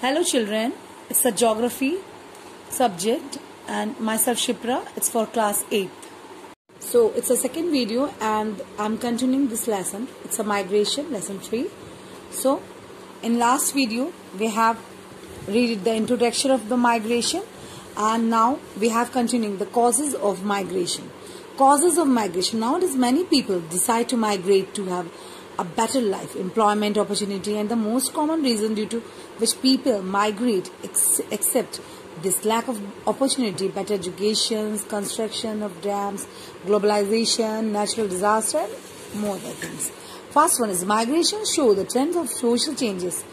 Hello children, it's a geography subject and myself Shipra, it's for class 8th. So it's a second video and I'm continuing this lesson. It's a migration, lesson 3. So in last video we have read the introduction of the migration and now we have continuing the causes of migration. Causes of migration. Nowadays many people decide to migrate to have a better life, employment opportunity, and the most common reason due to which people migrate except this lack of opportunity, better education, construction of dams, globalization, natural disaster, and more other things. First one is migration show the trends of social changes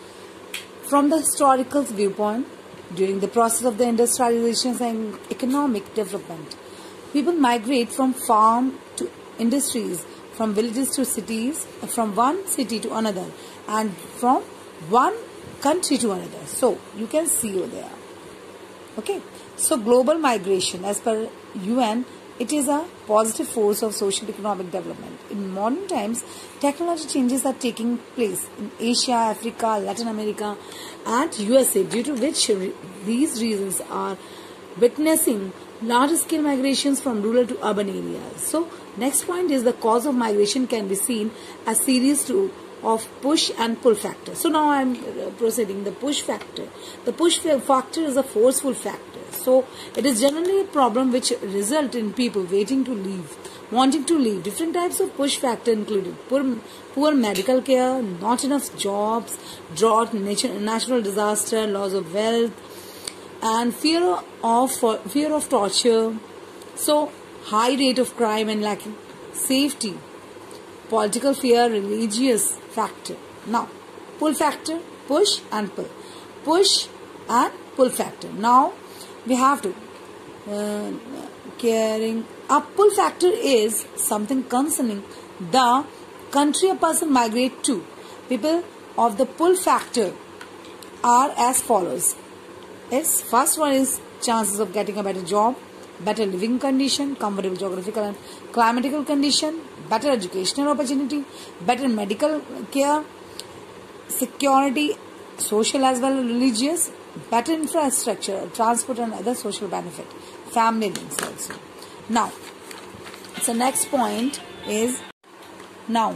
from the historical viewpoint during the process of the industrialization and economic development. People migrate from farm to industries, from villages to cities, from one city to another, and from one country to another. So you can see over there. Okay. So global migration, as per UN, it is a positive force of social economic development. In modern times, technology changes are taking place in Asia, Africa, Latin America, and USA, due to which these regions are witnessing large-scale migrations from rural to urban areas. So, next point is the cause of migration can be seen as series of push and pull factor. So, now I am proceeding the push factor. The push factor is a forceful factor. So, it is generally a problem which results in people wanting to leave. Different types of push factor included poor medical care, not enough jobs, drought, natural disaster, loss of wealth, and fear of torture. So high rate of crime and lacking safety, political fear, religious factor. Now pull factor, push and pull factor. Now we have to caring. A pull factor is something concerning the country a person migrate to. People of the pull factor are as follows. Its first one is chances of getting a better job, better living condition, comfortable geographical and climatical condition, better educational opportunity, better medical care, security, social as well as religious, better infrastructure, transport and other social benefit, family links also. Now, so next point is, now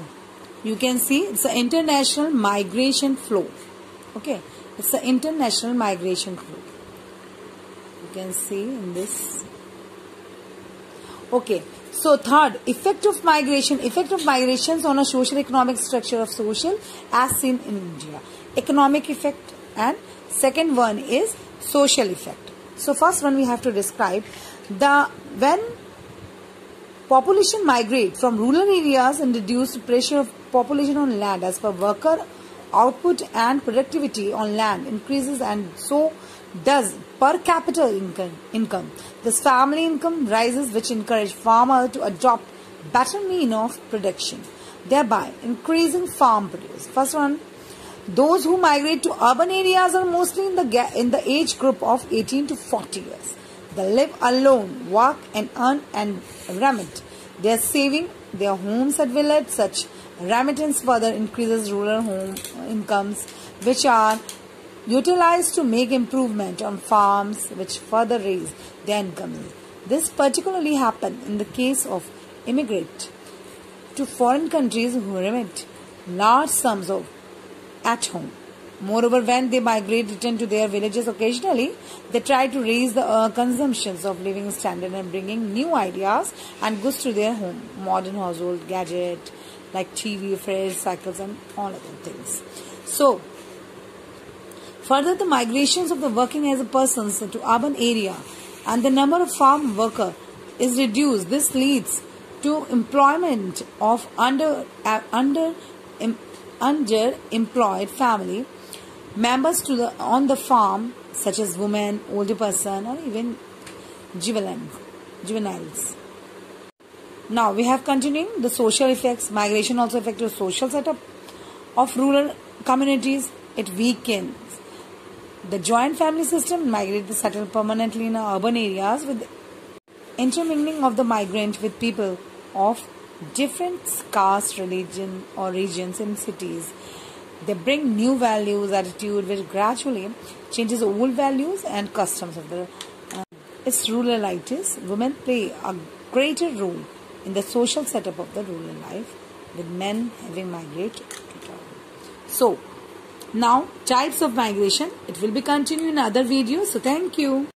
you can see it's an international migration flow. Okay. It's the international migration flow. You can see in this. Okay. So third, effect of migrations on a social economic structure of social as seen in India. Economic effect, and second one is social effect. So first one we have to describe when population migrate from rural areas and reduce pressure of population on land as per worker output and productivity on land increases, and so does per capita income. This family income rises, which encourage farmer to adopt better mean of production, thereby increasing farm produce. First one, those who migrate to urban areas are mostly in the age group of 18 to 40 years. They live alone, work and earn and remit. They are saving their homes at village. Such remittance further increases rural home incomes, which are utilized to make improvement on farms, which further raise their income. This particularly happens in the case of immigrant to foreign countries who remit large sums of at home. Moreover, when they migrate, return to their villages occasionally, they try to raise the consumptions of living standard and bringing new ideas and goods to their home, modern household gadget like TV, fridge, cycles, and all other things. So, further, the migrations of the working as a persons to urban area and the number of farm worker is reduced. This leads to employment of underemployed family members on the farm, such as women, older person, or even juveniles. Now we have continuing the social effects. Migration also affects the social setup of rural communities. It weakens the joint family system. Migrate to settle permanently in urban areas with intermingling of the migrant with people of different caste, religion or regions in cities. They bring new values, attitude, which gradually changes old values and customs of the. It's ruralitis. Women play a greater role in the social setup of the rural life, with men having migrated to town. So, now types of migration. It will be continued in other videos. So, thank you.